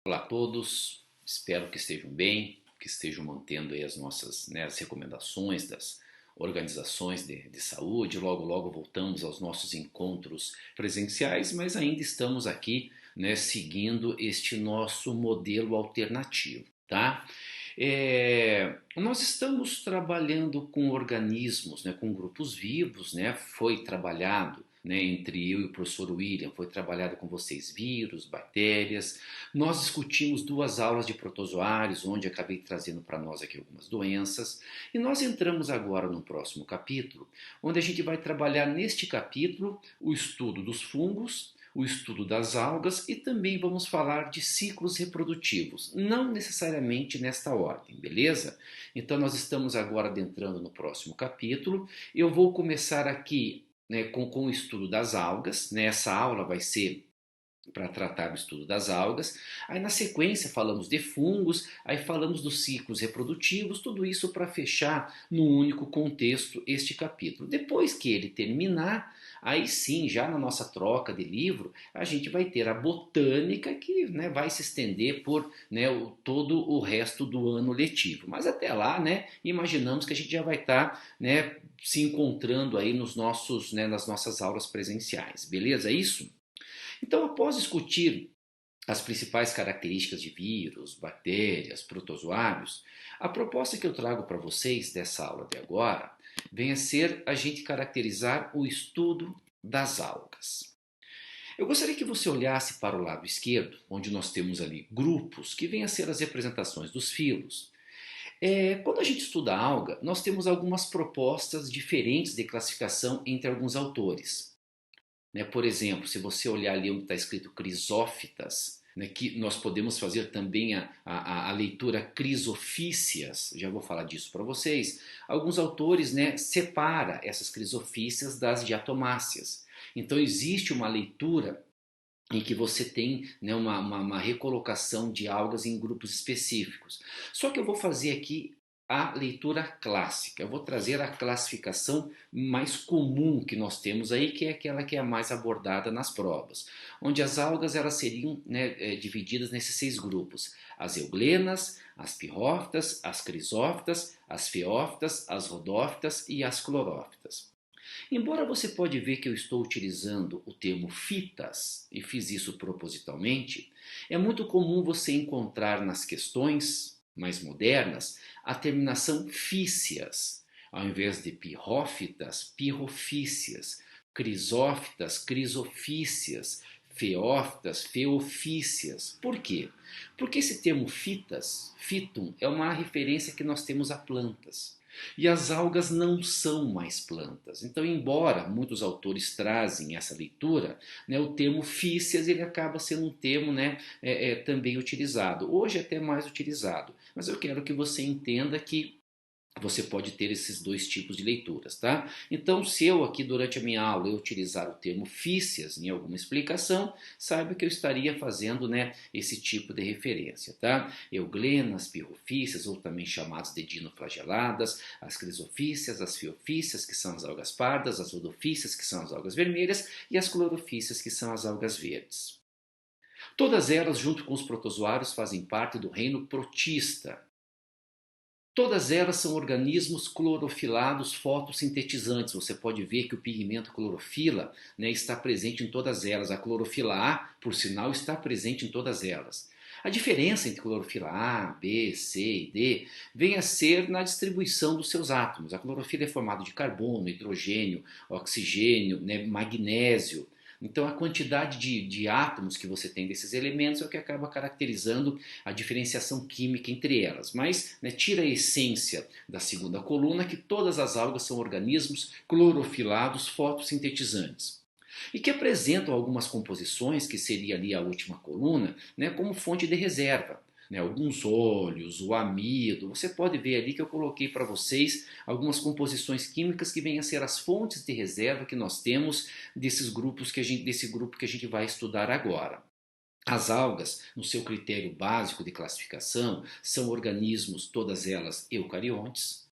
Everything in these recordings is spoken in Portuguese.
Olá a todos, espero que estejam bem, que estejam mantendo aí as nossas, as recomendações das organizações de saúde. Logo, logo voltamos aos nossos encontros presenciais, mas ainda estamos aqui, seguindo este nosso modelo alternativo, tá? Nós estamos trabalhando com organismos, com grupos vivos, foi trabalhado entre eu e o professor William, foi trabalhado com vocês vírus, bactérias. Nós discutimos duas aulas de protozoários, onde acabei trazendo para nós aqui algumas doenças, e nós entramos agora no próximo capítulo, onde a gente vai trabalhar neste capítulo o estudo dos fungos, o estudo das algas e também vamos falar de ciclos reprodutivos, não necessariamente nesta ordem, beleza? Então nós estamos agora adentrando no próximo capítulo. Eu vou começar aqui com o estudo das algas, essa aula vai ser para tratar do estudo das algas. Aí na sequência falamos de fungos, aí falamos dos ciclos reprodutivos, tudo isso para fechar num único contexto este capítulo. Depois que ele terminar, aí sim, já na nossa troca de livro, a gente vai ter a botânica que vai se estender por todo o resto do ano letivo. Mas até lá, imaginamos que a gente já vai estar se encontrando aí nos nossos, nas nossas aulas presenciais, beleza? É isso? Então, após discutir as principais características de vírus, bactérias, protozoários, a proposta que eu trago para vocês dessa aula de agora vem a ser a gente caracterizar o estudo das algas. Eu gostaria que você olhasse para o lado esquerdo, onde nós temos ali grupos, que vêm a ser as representações dos filos. Quando a gente estuda a alga, nós temos algumas propostas diferentes de classificação entre alguns autores. Por exemplo, se você olhar ali onde está escrito crisófitas, que nós podemos fazer também a leitura crisofícias, já vou falar disso para vocês. Alguns autores separam essas crisofícias das diatomáceas. Então existe uma leitura em que você tem uma recolocação de algas em grupos específicos. Só que eu vou fazer aqui a leitura clássica. Eu vou trazer a classificação mais comum que nós temos aí, que é aquela que é a mais abordada nas provas, onde as algas elas seriam divididas nesses 6 grupos: as euglenas, as pirrófitas, as crisófitas, as feófitas, as rodófitas e as clorófitas. Embora você pode ver que eu estou utilizando o termo fitas, e fiz isso propositalmente, é muito comum você encontrar nas questões mais modernas a terminação fícias, ao invés de pirrófitas, pirrofícias, crisófitas, crisofícias, feófitas, feofícias. Por quê? Porque esse termo fitas, fitum, é uma referência que nós temos a plantas. E as algas não são mais plantas. Então, embora muitos autores trazem essa leitura, o termo fíceas ele acaba sendo um termo também utilizado. Hoje é até mais utilizado. Mas eu quero que você entenda que você pode ter esses dois tipos de leituras, tá? Então, se eu aqui durante a minha aula eu utilizar o termo fícias em alguma explicação, saiba que eu estaria fazendo, esse tipo de referência, tá? Euglenas, pirrofícias, ou também chamadas de dinoflageladas, as crisofícias, as fiofícias, que são as algas pardas, as rodofícias, que são as algas vermelhas, e as clorofícias, que são as algas verdes. Todas elas, junto com os protozoários, fazem parte do reino protista. Todas elas são organismos clorofilados fotossintetizantes. Você pode ver que o pigmento clorofila está presente em todas elas. A clorofila A, por sinal, está presente em todas elas. A diferença entre clorofila A, B, C e D vem a ser na distribuição dos seus átomos. A clorofila é formada de carbono, hidrogênio, oxigênio, magnésio. Então a quantidade de átomos que você tem desses elementos é o que acaba caracterizando a diferenciação química entre elas. Mas tira a essência da segunda coluna, que todas as algas são organismos clorofilados fotossintetizantes. E que apresentam algumas composições, que seria ali a última coluna, como fonte de reserva. Alguns óleos, o amido, você pode ver ali que eu coloquei para vocês algumas composições químicas que vêm a ser as fontes de reserva que nós temos desse grupo que a gente vai estudar agora. As algas, no seu critério básico de classificação, são organismos, todas elas eucariontes,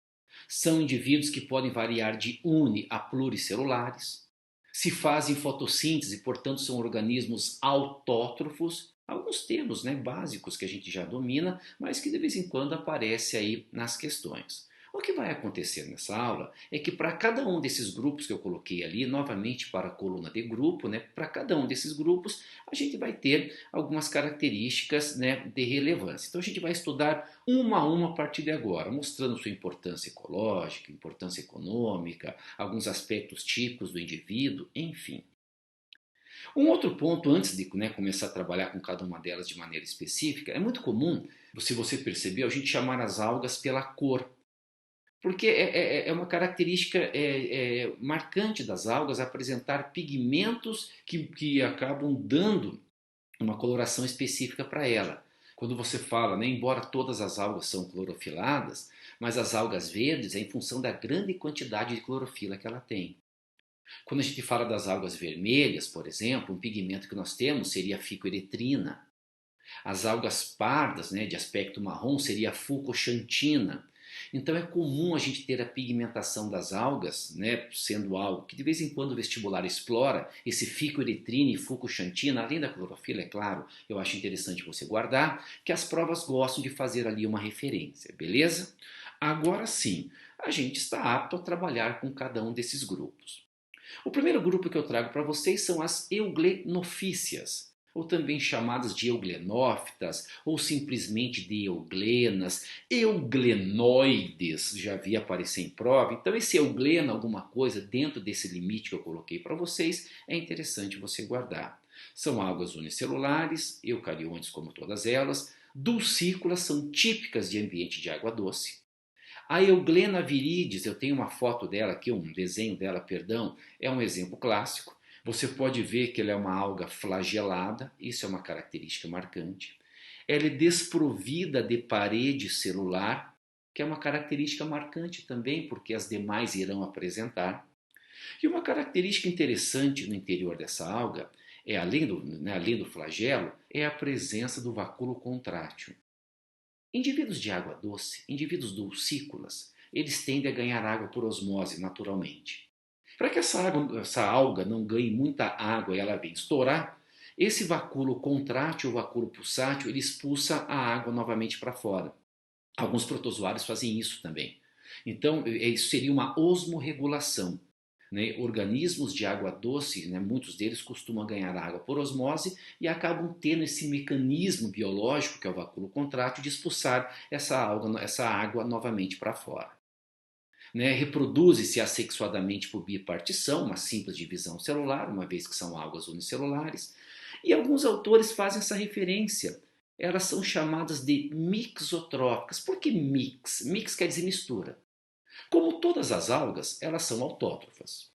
são indivíduos que podem variar de uni a pluricelulares, se fazem fotossíntese, portanto são organismos autótrofos, Alguns termos, né, básicos que a gente já domina, mas que de vez em quando aparece aí nas questões. O que vai acontecer nessa aula é que para cada um desses grupos que eu coloquei ali, novamente para a coluna de grupo, né, para cada um desses grupos, a gente vai ter algumas características, né, de relevância. Então a gente vai estudar uma a uma a partir de agora, mostrando sua importância ecológica, importância econômica, alguns aspectos típicos do indivíduo, enfim. Um outro ponto, antes de, né, começar a trabalhar com cada uma delas de maneira específica, é muito comum, se você percebeu, a gente chamar as algas pela cor. Porque é uma característica marcante das algas apresentar pigmentos que acabam dando uma coloração específica para ela. Quando você fala, né, embora todas as algas são clorofiladas, mas as algas verdes é em função da grande quantidade de clorofila que ela tem. Quando a gente fala das algas vermelhas, por exemplo, um pigmento que nós temos seria a ficoeretrina. As algas pardas, né, de aspecto marrom, seria a fucoxantina. Então é comum a gente ter a pigmentação das algas, né, sendo algo que de vez em quando o vestibular explora, esse ficoeretrina e fucoxantina, além da clorofila, é claro, eu acho interessante você guardar, que as provas gostam de fazer ali uma referência, beleza? Agora sim, a gente está apto a trabalhar com cada um desses grupos. O primeiro grupo que eu trago para vocês são as euglenofícias, ou também chamadas de euglenófitas, ou simplesmente de euglenas, euglenoides, já vi aparecer em prova. Então esse euglena, alguma coisa dentro desse limite que eu coloquei para vocês, é interessante você guardar. São algas unicelulares, eucariontes como todas elas, dulcícolas, são típicas de ambiente de água doce. A Euglena viridis, eu tenho uma foto dela aqui, um desenho dela, perdão, é um exemplo clássico. Você pode ver que ela é uma alga flagelada, isso é uma característica marcante. Ela é desprovida de parede celular, que é uma característica marcante também, porque as demais irão apresentar. E uma característica interessante no interior dessa alga, além do flagelo, é a presença do vacúolo contrátil. Indivíduos de água doce, indivíduos dulcícolas, eles tendem a ganhar água por osmose naturalmente. Para que essa alga não ganhe muita água e ela venha estourar, esse vacúolo contrátil, o vacúolo pulsátil, ele expulsa a água novamente para fora. Alguns protozoários fazem isso também. Então, isso seria uma osmorregulação. Né? Organismos de água doce, né, muitos deles costumam ganhar água por osmose e acabam tendo esse mecanismo biológico, que é o vacúolo contrátil, de expulsar essa água novamente para fora. Né? Reproduz-se assexuadamente por bipartição, uma simples divisão celular, uma vez que são algas unicelulares, e alguns autores fazem essa referência. Elas são chamadas de mixotróficas. Por que mix? Mix quer dizer mistura. Como todas as algas, elas são autótrofas.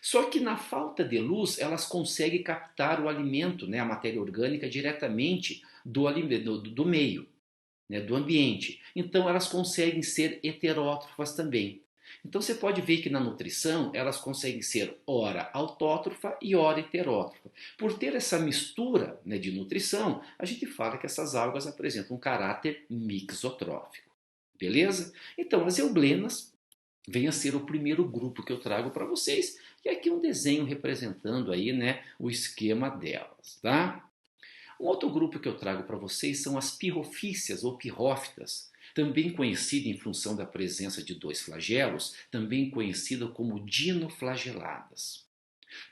Só que na falta de luz, elas conseguem captar o alimento, né, a matéria orgânica, diretamente do meio, né, do ambiente. Então elas conseguem ser heterótrofas também. Então você pode ver que na nutrição elas conseguem ser ora autótrofa e ora heterótrofa. Por ter essa mistura, né, de nutrição, a gente fala que essas algas apresentam um caráter mixotrófico. Beleza? Então as euglenas vêm a ser o primeiro grupo que eu trago para vocês. E aqui um desenho representando aí, né, o esquema delas, tá? Um outro grupo que eu trago para vocês são as pirrofícias ou pirrófitas, também conhecida em função da presença de dois flagelos, também conhecida como dinoflageladas.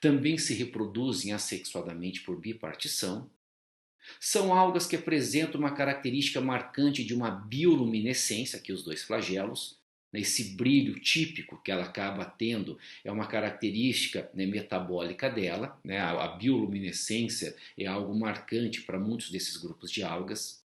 Também se reproduzem assexuadamente por bipartição. São algas que apresentam uma característica marcante de uma bioluminescência, aqui os dois flagelos, né, esse brilho típico que ela acaba tendo é uma característica, né, metabólica dela, né, a bioluminescência é algo marcante para muitos desses grupos de algas.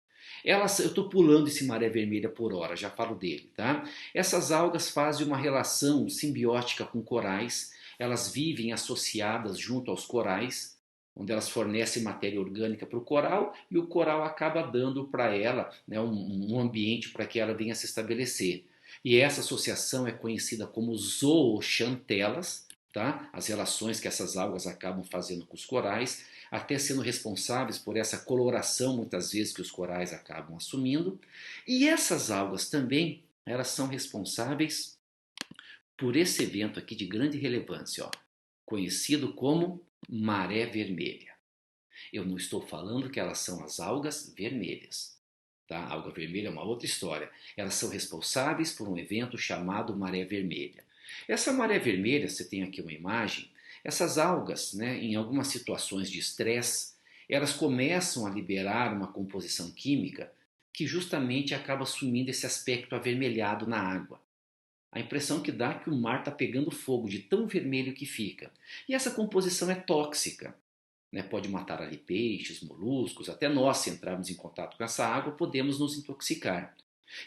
Eu estou pulando esse maré vermelha por hora, já falo dele, tá? Essas algas fazem uma relação simbiótica com corais, elas vivem associadas junto aos corais, onde elas fornecem matéria orgânica para o coral e o coral acaba dando para ela, né, um ambiente para que ela venha se estabelecer. E essa associação é conhecida como zoochantelas, tá? As relações que essas algas acabam fazendo com os corais, até sendo responsáveis por essa coloração muitas vezes que os corais acabam assumindo. E essas algas também, elas são responsáveis por esse evento aqui de grande relevância, ó, conhecido como maré vermelha. Eu não estou falando que elas são as algas vermelhas. Tá? A alga vermelha é uma outra história. Elas são responsáveis por um evento chamado maré vermelha. Essa maré vermelha, você tem aqui uma imagem, essas algas, né, em algumas situações de estresse, elas começam a liberar uma composição química que justamente acaba assumindo esse aspecto avermelhado na água. A impressão que dá é que o mar está pegando fogo de tão vermelho que fica. E essa composição é tóxica, né? Pode matar ali peixes, moluscos, até nós, se entrarmos em contato com essa água, podemos nos intoxicar.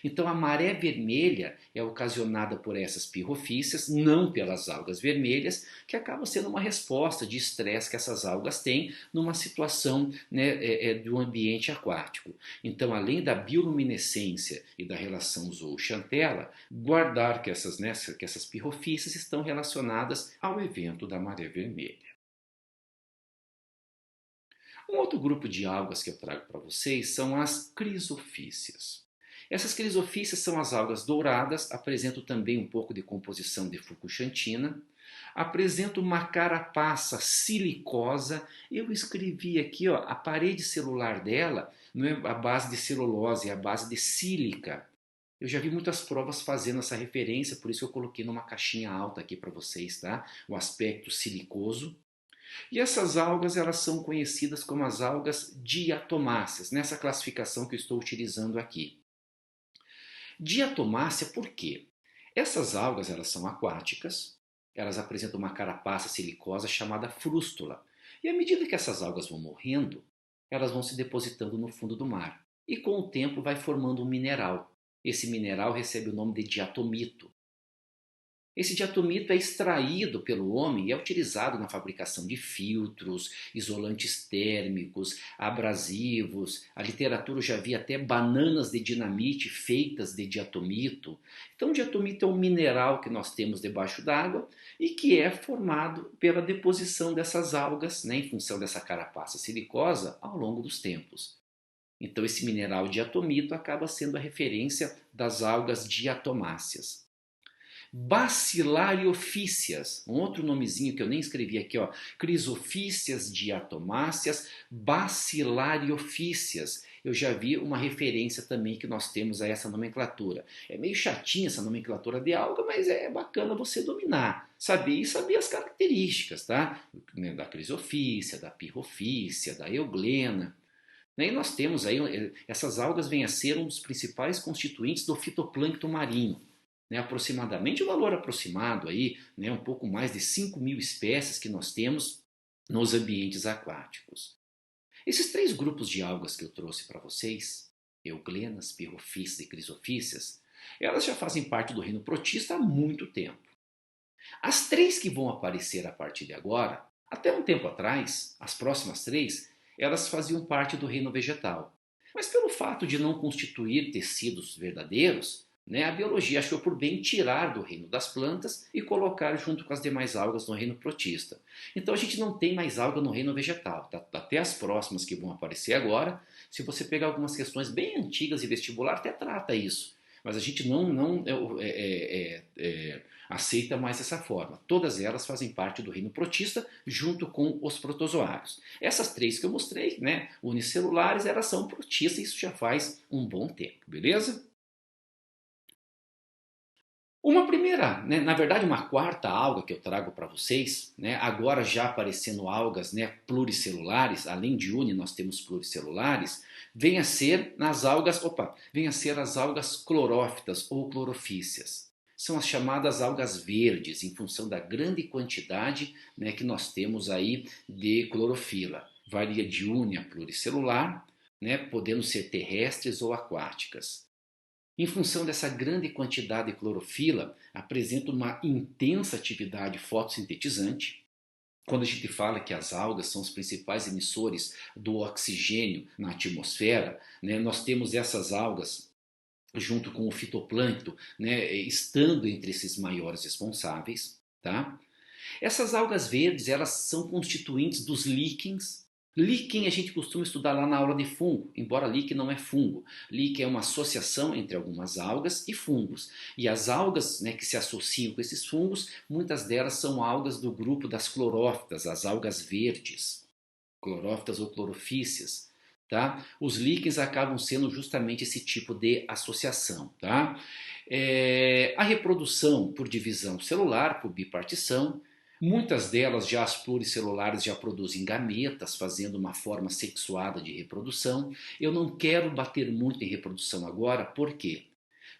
Então a maré vermelha é ocasionada por essas pirrofícias, não pelas algas vermelhas, que acaba sendo uma resposta de estresse que essas algas têm numa situação, né, do ambiente aquático. Então, além da bioluminescência e da relação zooxantela, guardar que essas pirrofícias estão relacionadas ao evento da maré vermelha. Um outro grupo de algas que eu trago para vocês são as crisofícias. Essas crisofícias são as algas douradas, apresentam também um pouco de composição de fucushantina, apresentam uma carapaça silicosa. Eu escrevi aqui, ó, a parede celular dela não é a base de celulose, é a base de sílica. Eu já vi muitas provas fazendo essa referência, por isso eu coloquei numa caixinha alta aqui para vocês, tá? O aspecto silicoso. E essas algas, elas são conhecidas como as algas diatomáceas, nessa classificação que eu estou utilizando aqui. Diatomácea por quê? Essas algas, elas são aquáticas, elas apresentam uma carapaça silicosa chamada frústula. E à medida que essas algas vão morrendo, elas vão se depositando no fundo do mar. E com o tempo vai formando um mineral. Esse mineral recebe o nome de diatomito. Esse diatomito é extraído pelo homem e é utilizado na fabricação de filtros, isolantes térmicos, abrasivos. A literatura já via até bananas de dinamite feitas de diatomito. Então, o diatomito é um mineral que nós temos debaixo d'água e que é formado pela deposição dessas algas, né, em função dessa carapaça silicosa, ao longo dos tempos. Então, esse mineral diatomito acaba sendo a referência das algas diatomáceas. Bacilariofícias, um outro nomezinho que eu nem escrevi aqui, ó, crisofícias diatomáceas, bacilariofícias. Eu já vi uma referência também que nós temos a essa nomenclatura. É meio chatinha essa nomenclatura de alga, mas é bacana você dominar, saber e saber as características, tá? Da crisofícia, da pirrofícia, da euglena. E nós temos aí, essas algas vêm a ser um dos principais constituintes do fitoplâncton marinho. Né, aproximadamente, o valor aproximado aí, né, um pouco mais de 5.000 espécies que nós temos nos ambientes aquáticos. Esses três grupos de algas que eu trouxe para vocês, euglenas, pirrofícias e crisofícias, elas já fazem parte do reino protista há muito tempo. As três que vão aparecer a partir de agora, até um tempo atrás, as próximas três, elas faziam parte do reino vegetal. Mas pelo fato de não constituir tecidos verdadeiros, né, a biologia achou por bem tirar do reino das plantas e colocar junto com as demais algas no reino protista. Então a gente não tem mais alga no reino vegetal. Até as próximas que vão aparecer agora, se você pegar algumas questões bem antigas e vestibular, até trata isso. Mas a gente não aceita mais dessa forma. Todas elas fazem parte do reino protista junto com os protozoários. Essas três que eu mostrei, né, unicelulares, elas são protistas e isso já faz um bom tempo, beleza? Uma primeira, né, na verdade uma quarta alga que eu trago para vocês, né, agora já aparecendo algas, né, pluricelulares, além de uni nós temos pluricelulares, vem a ser as algas clorófitas ou clorofícias. São as chamadas algas verdes, em função da grande quantidade, né, que nós temos aí de clorofila. Varia de uni a pluricelular, né, podendo ser terrestres ou aquáticas. Em função dessa grande quantidade de clorofila, apresenta uma intensa atividade fotossintetizante. Quando a gente fala que as algas são os principais emissores do oxigênio na atmosfera, né, nós temos essas algas junto com o fitoplâncton, né, estando entre esses maiores responsáveis, tá? Essas algas verdes, elas são constituintes dos líquens. Líquen a gente costuma estudar lá na aula de fungo, embora líquen não é fungo. Líquen é uma associação entre algumas algas e fungos. E as algas, né, que se associam com esses fungos, muitas delas são algas do grupo das clorófitas, as algas verdes. clorófitas ou clorofícias. Tá? Os líquens acabam sendo justamente esse tipo de associação. Tá? A reprodução por divisão celular, por bipartição, muitas delas, já as pluricelulares, já produzem gametas, fazendo uma forma sexuada de reprodução. Eu não quero bater muito em reprodução agora, por quê?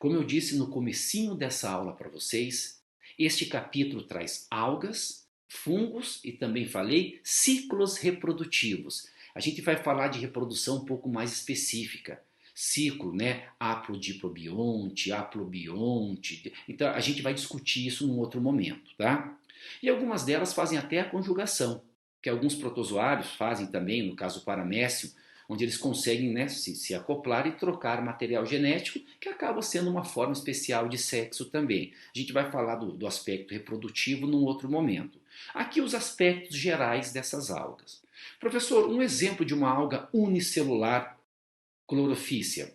Como eu disse no comecinho dessa aula para vocês, este capítulo traz algas, fungos e também falei ciclos reprodutivos. A gente vai falar de reprodução um pouco mais específica. Ciclo, né? Haplodiprobionte, haplobionte. Então a gente vai discutir isso num outro momento, tá? E algumas delas fazem até a conjugação, que alguns protozoários fazem também, no caso o paramécio, onde eles conseguem, né, se acoplar e trocar material genético, que acaba sendo uma forma especial de sexo também. A gente vai falar do aspecto reprodutivo num outro momento. Aqui os aspectos gerais dessas algas. Professor, um exemplo de uma alga unicelular clorofícia.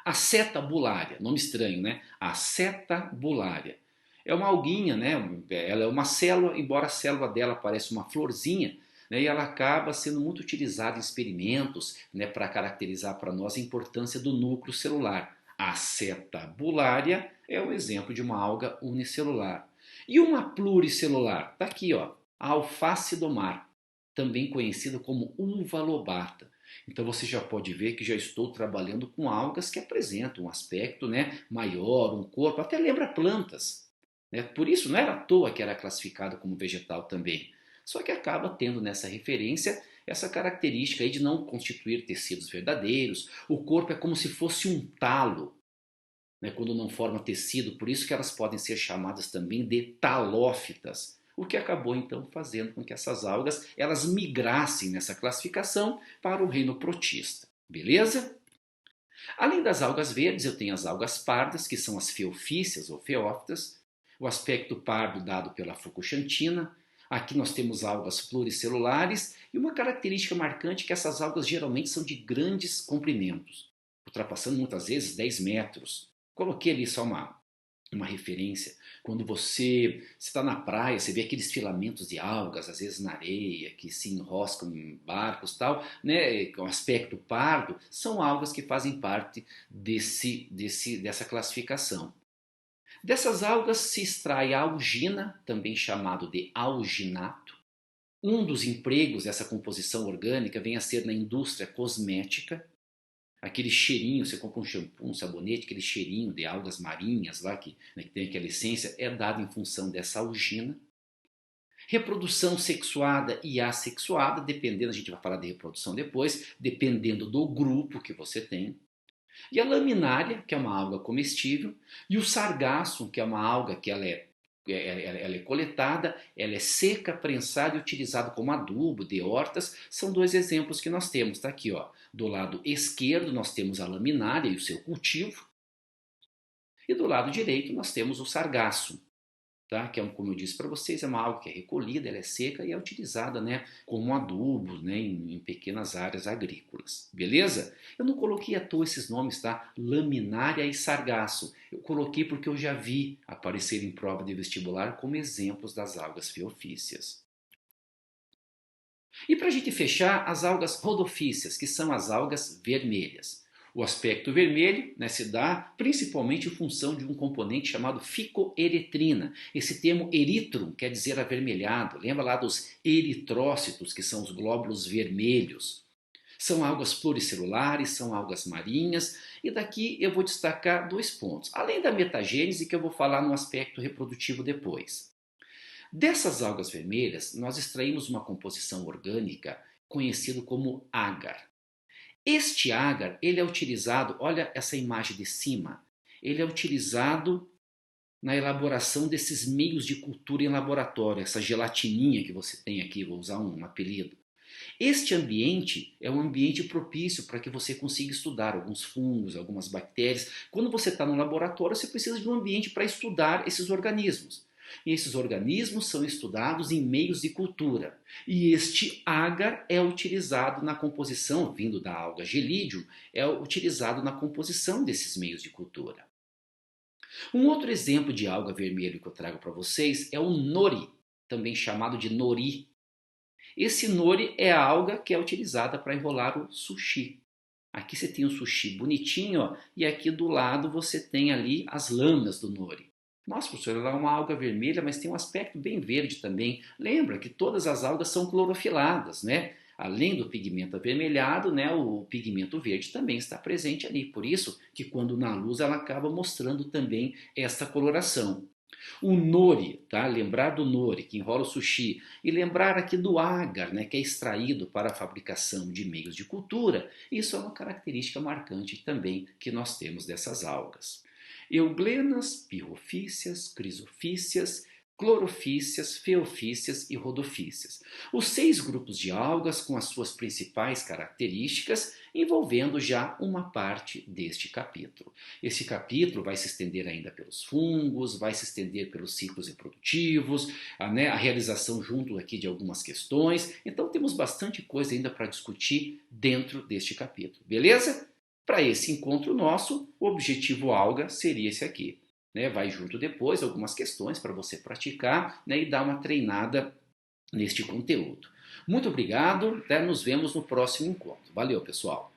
A seta bulária, nome estranho, né? A seta bulária. É uma alguinha, né? Ela é uma célula, embora a célula dela pareça uma florzinha, né? E ela acaba sendo muito utilizada em experimentos, né, para caracterizar para nós a importância do núcleo celular. A seta bulária é um exemplo de uma alga unicelular. E uma pluricelular? Está aqui, ó, a alface do mar, também conhecida como uva lobata. Então você já pode ver que já estou trabalhando com algas que apresentam um aspecto, né, maior, um corpo, até lembra plantas. Né? Por isso não era à toa que era classificado como vegetal também. Só que acaba tendo nessa referência essa característica aí de não constituir tecidos verdadeiros. O corpo é como se fosse um talo, né, quando não forma tecido, por isso que elas podem ser chamadas também de talófitas, o que acabou então fazendo com que essas algas elas migrassem nessa classificação para o reino protista. Beleza? Além das algas verdes, eu tenho as algas pardas, que são as feofícias ou feófitas, o aspecto pardo dado pela fucoxantina. Aqui nós temos algas pluricelulares e uma característica marcante é que essas algas geralmente são de grandes comprimentos, ultrapassando muitas vezes 10 metros. Coloquei ali só uma referência. Quando você está na praia, você vê aqueles filamentos de algas, às vezes na areia, que se enroscam em barcos e tal, né, com aspecto pardo, são algas que fazem parte dessa classificação. Dessas algas se extrai a algina, também chamado de alginato. Um dos empregos dessa composição orgânica vem a ser na indústria cosmética. Aquele cheirinho, você compra um shampoo, um sabonete, aquele cheirinho de algas marinhas lá, né, que tem aquela essência, é dado em função dessa algina. Reprodução sexuada e assexuada, dependendo, a gente vai falar de reprodução depois, dependendo do grupo que você tem. E a laminária, que é uma alga comestível, e o sargassum, que é uma alga que ela é coletada, ela é seca, prensada e utilizada como adubo de hortas. São dois exemplos que nós temos. Está aqui, ó. Do lado esquerdo nós temos a laminária e o seu cultivo. E do lado direito nós temos o sargassum. Tá? Que é, como eu disse para vocês, é uma alga que é recolhida, ela é seca e é utilizada, né, como adubo, né, em pequenas áreas agrícolas. Beleza? Eu não coloquei à toa esses nomes, tá? Laminária e sargasso. Eu coloquei porque eu já vi aparecer em prova de vestibular como exemplos das algas feofícias. E para a gente fechar, as algas rodofícias, que são as algas vermelhas. O aspecto vermelho, né, se dá principalmente em função de um componente chamado ficoeretrina. Esse termo eritrum quer dizer avermelhado. Lembra lá dos eritrócitos, que são os glóbulos vermelhos. São algas pluricelulares, são algas marinhas. E daqui eu vou destacar dois pontos. Além da metagênese, que eu vou falar no aspecto reprodutivo depois. Dessas algas vermelhas, nós extraímos uma composição orgânica conhecida como ágar. Este agar, ele é utilizado, olha essa imagem de cima, ele é utilizado na elaboração desses meios de cultura em laboratório, essa gelatininha que você tem aqui, vou usar um apelido. Este ambiente é um ambiente propício para que você consiga estudar alguns fungos, algumas bactérias. Quando você está no laboratório, você precisa de um ambiente para estudar esses organismos. E esses organismos são estudados em meios de cultura. E este agar é utilizado na composição, vindo da alga Gelidium, é utilizado na composição desses meios de cultura. Um outro exemplo de alga vermelha que eu trago para vocês é o nori, também chamado de nori. Esse nori é a alga que é utilizada para enrolar o sushi. Aqui você tem o sushi bonitinho, ó, e aqui do lado você tem ali as lâminas do nori. Nossa, professor, ela é uma alga vermelha, mas tem um aspecto bem verde também. Lembra que todas as algas são clorofiladas, né? Além do pigmento avermelhado, né, o pigmento verde também está presente ali. Por isso que quando na luz ela acaba mostrando também essa coloração. O nori, tá? Lembrar do nori, que enrola o sushi, e lembrar aqui do agar, né, que é extraído para a fabricação de meios de cultura, isso é uma característica marcante também que nós temos dessas algas. Euglenas, pirrofícias, crisofícias, clorofícias, feofícias e rodofícias. Os 6 grupos de algas com as suas principais características, envolvendo já uma parte deste capítulo. Esse capítulo vai se estender ainda pelos fungos, vai se estender pelos ciclos reprodutivos, a realização junto aqui de algumas questões. Então temos bastante coisa ainda para discutir dentro deste capítulo, beleza? Para esse encontro nosso, o objetivo alga seria esse aqui. Né? Vai junto depois algumas questões para você praticar, né, e dar uma treinada neste conteúdo. Muito obrigado, nos vemos no próximo encontro. Valeu, pessoal!